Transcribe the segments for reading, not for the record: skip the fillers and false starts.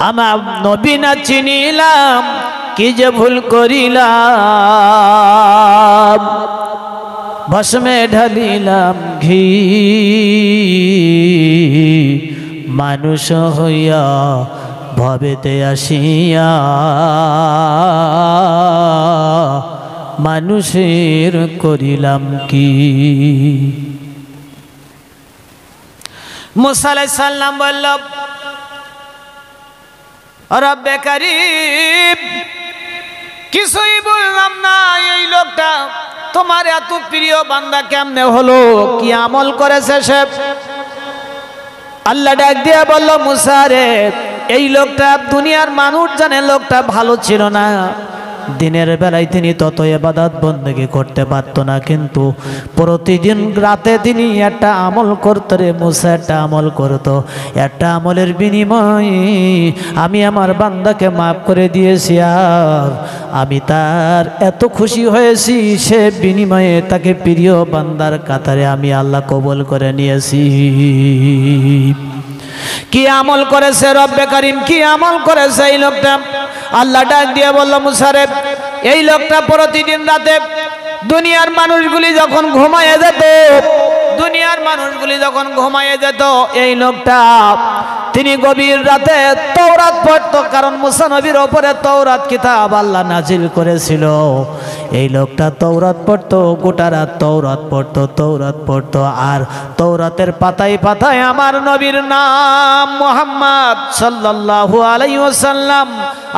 আমার নবী না চিনিলাম কি যে ভুল করিলাম ভস্মে ঢালিলাম ঘি মানুষ হইয়া ভবেতে আসিয়া মানুষের করিলাম কি মুসা আলাইহিস সালাম বলল রব্বে কারীম কিছুই বললাম না এই লোকটা তোমার এত প্রিয় বান্দা কেমনে হলো কি আমল করেছে সে আল্লাহ ডাক দিয়ে বলল মুসা রে এই লোকটা দুনিয়ার মানুষ জানে লোকটা ভালো ছিল না দিনের বেলায় তিনি তত ইবাদত বندگی করতে পারতো না কিন্তু প্রতিদিন রাতে তিনি একটা আমল করতে রে মুসা একটা আমল করত একটা আমলের বিনিময়ে আমি আমার বান্দাকে maaf করে দিয়েছি আর আমি তার এত খুশি হয়েছি সে বিনিময়ে তাকে প্রিয় বান্দার কাতারে আমি আল্লাহ কবুল করে নিয়েছি কি আমল করেছে রব্বে কারীম কি আমল করেছে এই লোকটা আল্লাহ ডাক দিয়ে বলল মুসা রে এই লোকটা প্রতিদিন রাতে দুনিয়ার মানুষগুলি যখন ঘুমায়ে যেত এই লোকটা তিনি গভীর রাতে তাওরাত পড়তো কারণ মুসা নবীর উপরে তাওরাত কিতাব আল্লাহ নাজিল করেছিল এই লোকটা তাওরাত পড়তো গোটা রাত তাওরাত পড়তো আর তাওরাতের পাতায় পাতায় আমার নবীর নাম মুহাম্মদ সাল্লাল্লাহু আলাইহি ওয়াসাল্লাম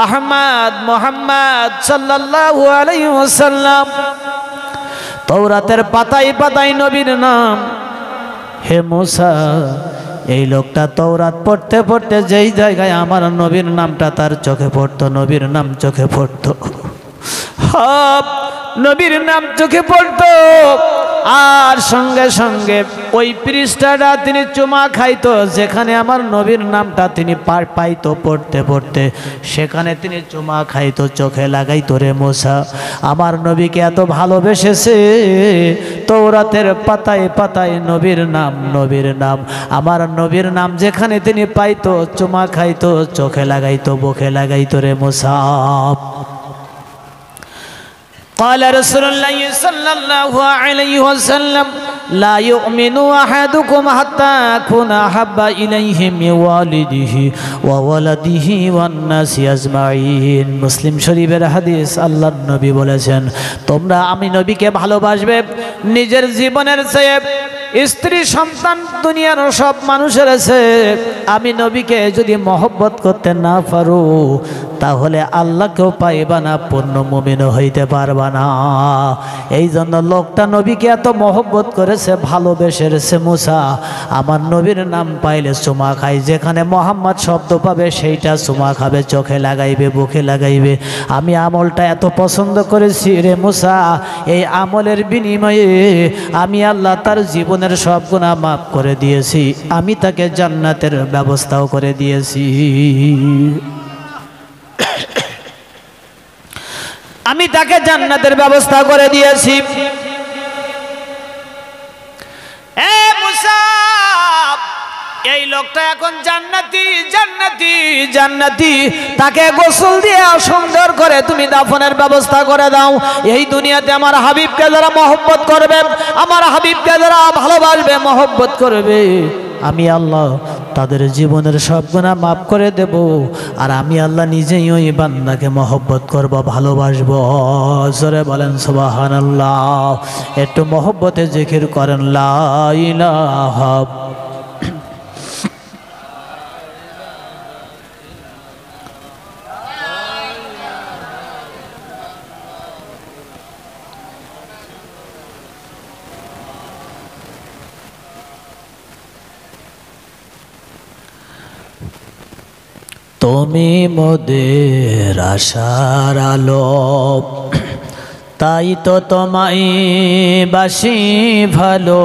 আহমদ মুহাম্মদ সাল্লাল্লাহু আলাইহি ওয়াসাল্লাম তাওরাতের পাতায় পাতায় নবীর নাম হে মুসা এই লোকটা তাওরাত পড়তে পড়তে যেই জায়গায় আমার নবীর নামটা তার চোখে পড়তো নবীর নাম চোখে পড়তো নবীর নাম চোখে পড়তো আর সঙ্গে সঙ্গে ওই পৃষ্ঠাটা তিনি চুমা খাইতো যেখানে আমার নবীর নামটা তিনি পাইতো পড়তে পড়তে সেখানে তিনি চুমা খাইতো চোখে লাগাইতো রে মুসা আমার নবীকে এত ভালোবেসেছে তাওরাতের পাতায় পাতায় নবীর নাম আমার নবীর নাম যেখানে তিনি পাইতো চুমা খাইতো চোখে লাগাইতো বুকে লাগাইতো রে মুসা قال رسول الله صلى الله عليه وسلم لا يؤمن أحدكم حتى أكون أحب إليه من والده وولده والناس أجمعين মুসলিম শরীফের হাদিস আল্লাহর নবী বলেছেন তোমরা আমি নবীকে ভালোবাসবে নিজের জীবনের চেয়ে স্ত্রী সন্তান দুনিয়ার সব মানুষের আছে আমি নবীকে যদি মহব্বত করতে না পারো তাহলে আল্লাহকেও পাইবা না পূর্ণ মুমিন হইতে পারবা না এই জন্য লোকটা নবীকে এত মহব্বত করেছে ভালোবেসেছে মুসা আমার নবীর নাম পাইলে চুমা খাই যেখানে মোহাম্মদ শব্দ পাবে সেইটা চুমা খাবে চোখে লাগাইবে বুকে লাগাইবে আমি আমলটা এত পছন্দ করেছি রে মুসা এই আমলের বিনিময়ে আমি আল্লাহ তার জীবনের সব গুনাহ মাফ করে দিয়েছি আমি তাকে জান্নাতের ব্যবস্থাও করে দিয়েছি আমি তাকে জান্নাতের ব্যবস্থা করে দিয়েছি এ মুসা এই লোকটা এখন জান্নাতি তাকে গোসল দিয়ে সুন্দর করে তুমি দাফনের ব্যবস্থা করে দাও এই দুনিয়াতে আমার হাবিবকে যারা মহব্বত করবে আমার হাবিবকে যারা ভালোবাসবে মহব্বত করবে আমি আল্লাহ তাদের জীবনের সব গুনাহ মাফ করে দেব আর আমি আল্লাহ নিজেই ওই বান্দাকে মহব্বত করব ভালোবাসবো জোরে বলেন সুবহানাল্লাহ একটু মহব্বতে জিকির করেন লা ইলাহা তুমি মোদের আশার আলো তাই তো তোমায় বাসি ভালো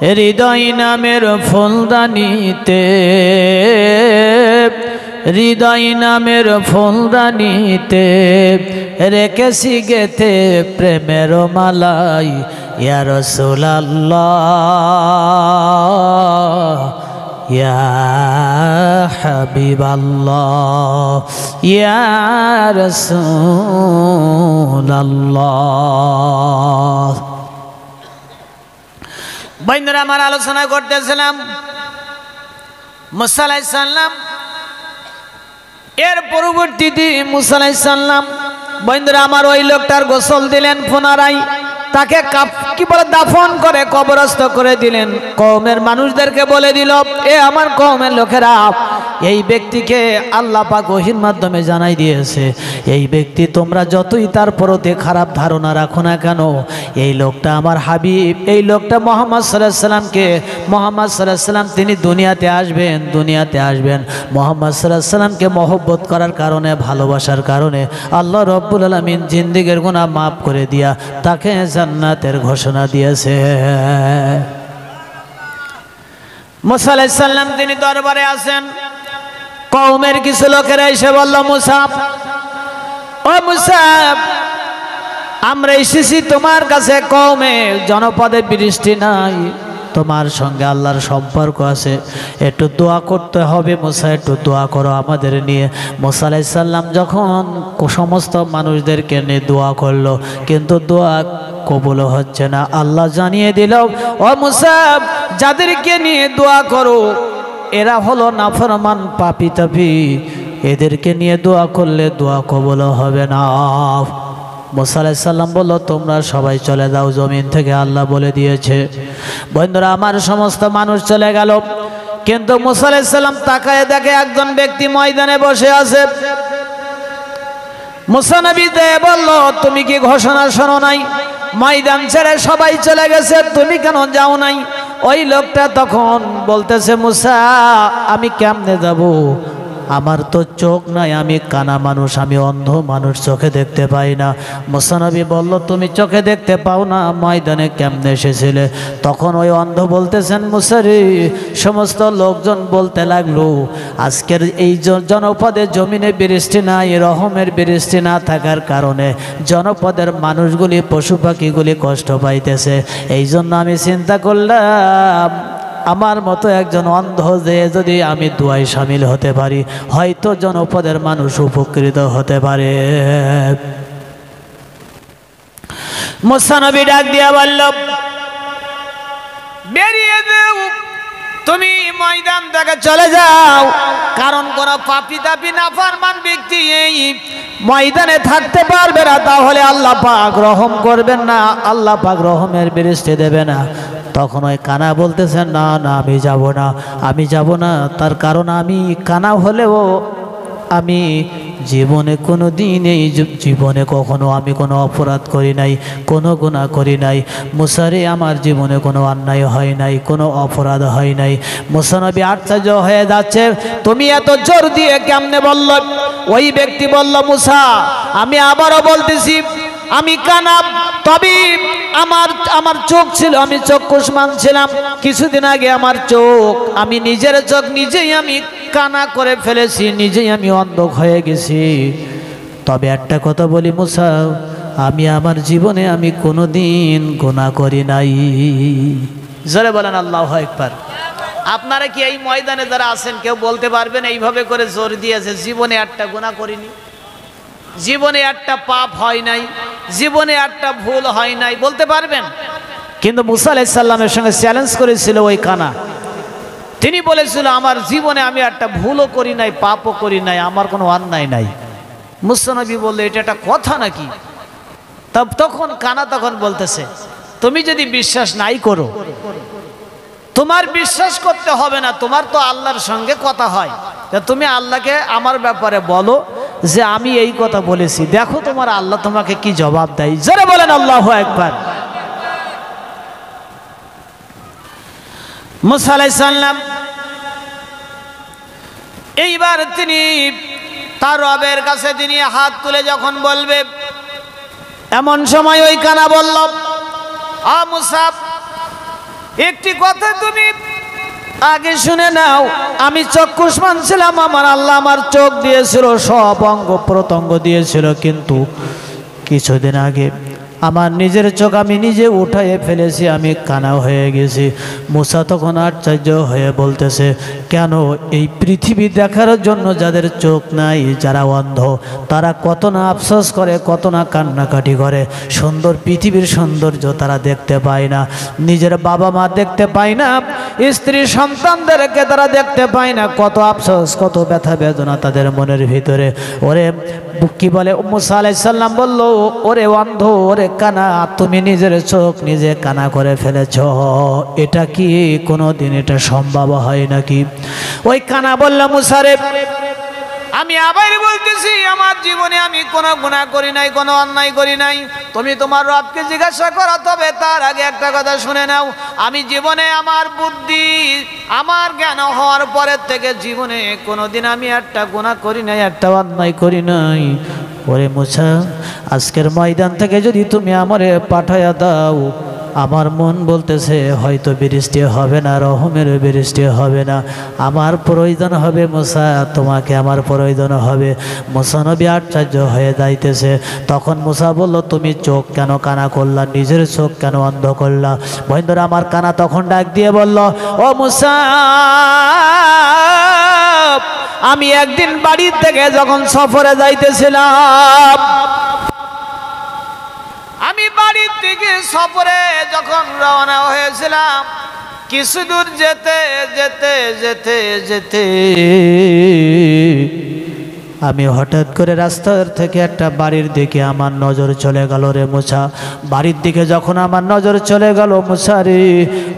হৃদয় নামের ফুলদানিতে রেখেছি গেতে প্রেমের মালাই ইয়া রাসূলুল্লাহ ইয়া হাবিবাল্লাহ ইয়া রাসূলুল্লাহ। বন্ধুরা, আমার আলোচনা করতেছিলাম মুসা আলাইহিস সালাম, এর পরবর্তীতে মুসা আলাইহিস সালাম বন্ধুরা আমার ওই লোকটার গোসল দিলেন, পুনরায় তাকে কি বলে দাফন করে কবরস্থ করে দিলেন। কওমের মানুষদেরকে বলে দিল, এ আমার কওমের লোকেরা, এই ব্যক্তিকে আল্লাহ পাক ওহীর মাধ্যমে জানাই দিয়েছে, এই ব্যক্তি তোমরা যতই তার প্রতি খারাপ ধারণা রাখো না কেন, এই লোকটা আমার হাবিব, এই লোকটা মুহাম্মদ সাল্লাল্লাহু আলাইহি সাল্লামকে, মুহাম্মদ সাল্লাল্লাহু আলাইহি সাল্লাম তিনি দুনিয়াতে আসবেন, মুহাম্মদ সাল্লাল্লাহু আলাইহি সাল্লামকে মহব্বত করার কারণে, ভালোবাসার কারণে আল্লাহ রব্বুল আলামিন জিন্দেগীর গুনাহ মাফ করে দিয়া তাকে জান্নাতের ঘোষণা দিয়েছে। মুসা আলাইহিস সালাম তিনি দরবারে আছেন, কওমের কিছু লোকেরা এসে বলল, মুসা, ও মুসা, আমরা এসেছি তোমার কাছে, কওমে জনপদে বৃষ্টি নাই, তোমার সঙ্গে আল্লাহর সম্পর্ক আছে, একটু দোয়া করতে হবে, মুসা একটু দোয়া করো আমাদের নিয়ে। মুসা আলাইহিস সালাম যখন সমস্ত মানুষদেরকে নিয়ে দোয়া করলো, কিন্তু দোয়া কবুল হচ্ছে না। আল্লাহ জানিয়ে দিল, ও মুসা, যাদেরকে নিয়ে দোয়া করো এরা হলো নাফরমান, পাপী তাপী, এদেরকে নিয়ে দোয়া করলে দোয়া কবুল হবে না। মুসা আলাইহিস সালাম বলল, তোমরা সবাই চলে যাও জমিন থেকে, আল্লাহ বলে দিয়েছে। বন্ধুরা আমার, সমস্ত মানুষ চলে গেল, কিন্তু মুসা আলাইহিস সালাম তাকায় দেখে একজন ব্যক্তি ময়দানে বসে আছে। মুসা নবী বলল, তুমি কি ঘোষণা শোনো নাই? ময়দান ছেড়ে সবাই চলে গেছে, তুমি কেন যাও নাই? ওই লোকটা তখন বলতেছে, মুসা, আমি কেমনে যাব, আমার তো চোখ নাই, আমি কানা মানুষ, আমি অন্ধ মানুষ, চোখে দেখতে পাই না। মুসা নবী বলল, তুমি চোখে দেখতে পাও না, ময়দানে কেমনে এসেছিলে? তখন ওই অন্ধ বলতেছেন, মুসা রে, সমস্ত লোকজন বলতে লাগলো, আজকের এই জনপদে জমিনে বৃষ্টি নাই, রহমের বৃষ্টি না থাকার কারণে জনপদের মানুষগুলি, পশু পাখিগুলি কষ্ট পাইতেছে। এই জন্য আমি চিন্তা করলাম, আমার মতো একজন অন্ধ যে যদি আমি দোয়ায় শামিল হতে পারি, হয়তো জনপদের মানুষ উপকৃত হতে পারে। মুসা নবী ডাক দিয়া বলল, বেরিয়ে যাও, তুমি ময়দান থেকে চলে যাও, কারণ কোন পাপী তাপী নাফরমান ব্যক্তি এই ময়দানে থাকতে পারবে না, তাহলে আল্লাহ পাক রহম করবেন না, আল্লাহ পাক রহমের বৃষ্টি দেবে না। তখন ওই কানা বলতেছেন, না না, আমি যাব না, তার কারণ আমি কানা হলেও আমি জীবনে কোনো দিন, এই জীবনে কখনো আমি কোনো অপরাধ করি নাই, কোনো গুনাহ করি নাই। মুসারে, আমার জীবনে কোনো অন্যায় হয় নাই, কোনো অপরাধ হয় নাই। মুসা নবী আশ্চর্য হয়ে যাচ্ছে, তুমি এত জোর দিয়ে কেমনে বলল? ওই ব্যক্তি বলল, মুসা, আমি আবারও বলতেছি, আমি কানা, তবে আমার চোখ ছিল, আমি চক্ষুষ্মান ছিলাম। কিছুদিন আগে আমার চোখ, আমি নিজের চোখ নিজেই আমি কানা করে ফেলেছি, নিজেই আমি অন্ধ হয়ে গেছি। তবে একটা কথা বলি মুসা, আমি আমার জীবনে আমি কোনোদিন গুনাহ করি নাই। জোরে বলেন আল্লাহু আকবার। আপনারা কি এই ময়দানে যারা আছেন কেউ বলতে পারবেন এইভাবে করে জোর দিয়েছে জীবনে একটা গুনাহ করিনি, জীবনে একটা পাপ হয় নাই, জীবনে একটা ভুল হয় নাই, বলতে পারবেন? কিন্তু মুসা আলাইহিস সালামের সঙ্গে চ্যালেঞ্জ করেছিল ওই কানা, তিনি বলেছিল, আমার জীবনে আমি একটা ভুলও করি নাই, পাপও করি নাই, আমার কোনো অন্যায় নাই। মুসা নবী বললে, এটা একটা কথা নাকি? তখন কানা তখন বলতেছে, তুমি যদি বিশ্বাস নাই করো, তোমার বিশ্বাস করতে হবে না, তোমার তো আল্লাহর সঙ্গে কথা হয়, তুমি আল্লাহকে আমার ব্যাপারে বলো যে আমি এই কথা বলেছি, দেখো তোমার আল্লাহ তোমাকে কি জবাব দেয়। জোরে বলেন আল্লাহু আকবার। মুসা আলাইহিস সালাম এইবার তিনি তার রবের কাছে তিনি হাত তুলে যখন বলবে, এমন সময় ওই কানা বলল, আ মুসা, একটি কথা তুমি আগে শুনে নাও, আমি চক্ষুষ্মান ছিলাম, আমার আল্লাহ আমার চোখ দিয়েছিল, সব অঙ্গ প্রত্যঙ্গ দিয়েছিল, কিন্তু কিছুদিন আগে আমার নিজের চোখ আমি নিজে উঠাইয়ে ফেলেছি, আমি কানা হয়ে গেছি। মুসা তখন আশ্চর্য হয়ে বলতেছে, কেন? এই পৃথিবী দেখার জন্য যাদের চোখ নাই, যারা অন্ধ, তারা কত না আফসোস করে, কত না কান্নাকাটি করে। সুন্দর পৃথিবীর সৌন্দর্য তারা দেখতে পায় না, নিজের বাবা মা দেখতে পায় না, স্ত্রী সন্তানদেরকে তারা দেখতে পায় না। কত আফসোস, কত ব্যথা বেদনা তাদের মনের ভিতরে। ওরে কি বলে, মুসা আলাইহিস সালাম বলল, ওরে অন্ধ, ওরে কানা, তুমি নিজের চোখ নিজে কানা করে ফেলেছ, এটা কি কোনো দিন এটা সম্ভব হয় নাকি? ওই কানা বলল, মুসা রে, আমি আবার বলতেছি, আমার জীবনে আমি কোনো গুনাহ করি নাই, কোনো অন্যায় করি নাই। তুমি তোমার রবকে জিজ্ঞাসা করো। তবে তার আগে একটা কথা শুনে নাও, আমি জীবনে আমার বুদ্ধি, আমার জ্ঞান হওয়ার পরের থেকে জীবনে কোনোদিন আমি একটা গুনাহ করি নাই, একটা অন্যায় করি নাই। ওরে মুসা, আজকের ময়দান থেকে যদি তুমি আমারে পাঠাইয়া দাও, আমার মন বলতেছে হয়তো বৃষ্টি হবে না, রহমের বৃষ্টি হবে না, আমার প্রয়োজন হবে মুসা, তোমাকে আমার প্রয়োজন হবে। মুসা নবী আশ্চর্য হয়ে যাইতেছে। তখন মুসা বলল, তুমি চোখ কেন কানা করলা, নিজের চোখ কেন অন্ধ করলা? বন্ধুরা, আমার কানা তখন ডাক দিয়ে বলল, ও মুসা, আমি একদিন বাড়ি থেকে যখন সফরে যাইতেছিলাম, আমি বাড়ির থেকে সফরে যখন রওনা হয়েছিলাম, কিছু দূর যেতে যেতে যেতে যেতে আমি হঠাৎ করে রাস্তার থেকে একটা বাড়ির দিকে আমার নজর চলে গেল রে মুসা। বাড়ির দিকে যখন আমার নজর চলে গেল মুসা রে,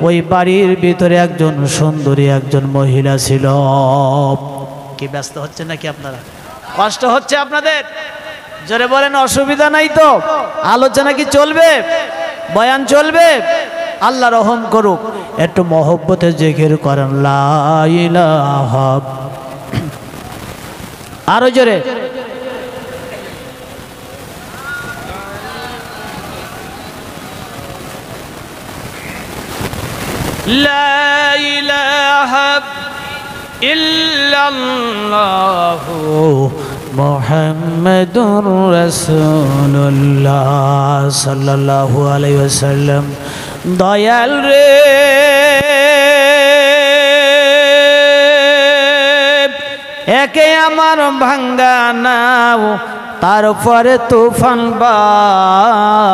ওই বাড়ির ভিতরে একজন সুন্দরী একজন মহিলা ছিল। কি ব্যস্ত হচ্ছে নাকি আপনারা? কষ্ট হচ্ছে আপনাদের? জোরে বলেন, অসুবিধা নাই তো? আলোচনা কি চলবে? বয়ান চলবে? আল্লাহ রহম করুক। একটু মহব্বতে জিকির করেন, লা ইলাহা, আরো জোরে। লা ইলাহা ইল্লাল্লাহু মুহাম্মাদুর রাসূলুল্লাহ সাল্লাল্লাহু আলাইহি ওয়াসাল্লাম। দয়াল রে, একে আমার ভাঙ্গা নাও, তারপরে তুফান বাও,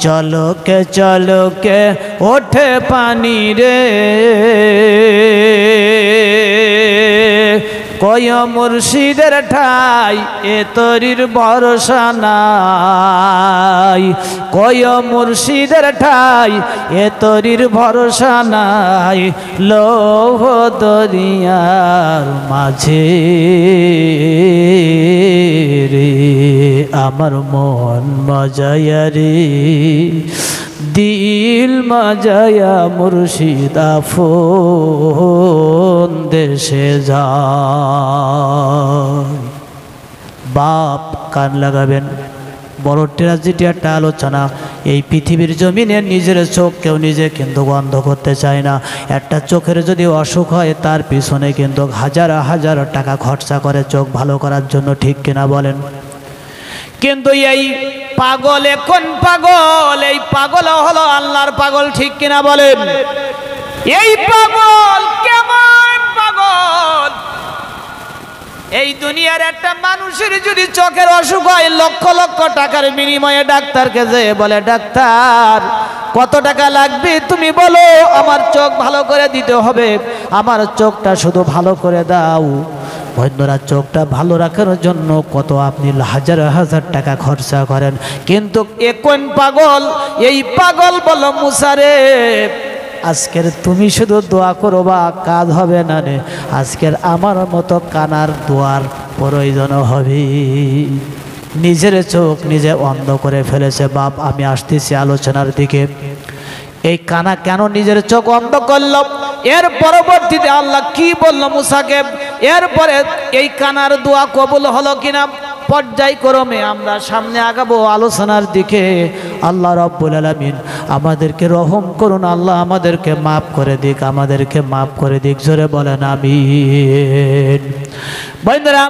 চলকে চলকে ওঠে পানি রে, কয় মুর্শিদের ঠাই এ তরির ভরসা নাই, কয় মুর্শিদের ঠাই এ তরির ভরসা নাই, লৌহ দরিয়ার মাঝে রে, আমার মন মজায়া রে, দিল মজায়া মুর্শিদ আফন দেশে যায়। বাপ কান লাগাবেন, বড় ট্র্যাজেডি একটা আলোচনা। এই পৃথিবীর জমিনে নিজের চোখ কেউ নিজে কিন্তু বন্ধ করতে চায় না। একটা চোখের যদি অসুখ হয়, তার পিছনে কিন্তু হাজার হাজার টাকা খরচা করে চোখ ভালো করার জন্য, ঠিক কিনা বলেন? কিন্তু এই পাগল, এখন পাগল, এই পাগল হলো আল্লাহর পাগল, ঠিক কিনা বলেন? এই পাগল কেমন পাগল? এই দুনিয়ার একটা মানুষের যদি চোখের অসুখ হয়, লক্ষ লক্ষ টাকার বিনিময়ে ডাক্তারকে যে বলে, ডাক্তার কত টাকা লাগবে তুমি বলো, আমার চোখ ভালো করে দিতে হবে, আমার চোখটা শুধু ভালো করে দাও। বন্ধুরা, চোখটা ভালো রাখার জন্য কত আপনি হাজার হাজার টাকা খরচা করেন, কিন্তু এখন পাগল, এই পাগল বলো, মুসা রে, আজকের তুমি শুধু দোয়া করো বা কাজ হবে না রে, আজকের আমার মতো কানার দোয়ার প্রয়োজন হবে। নিজের চোখ নিজে অন্ধ করে ফেলেছে। বাপ, আমি আসতেছি আলোচনার দিকে। এই কানা কেন নিজের চোখ অন্ধ করল? এর পরবর্তীতে আল্লাহ কি বলল মুসাকে? এরপরে এই কানার দোয়া কবুল হলো কিনা পর্যায়ক্রমে আমরা সামনে আগাবো আলোচনার দিকে। আল্লাহ রাব্বুল আলামিন আমাদেরকে রহম করুন, আল্লাহ আমাদেরকে মাফ করে দিক, আমাদেরকে মাফ করে দিক। জোরে বলেন আমিন। বন্ধুরা,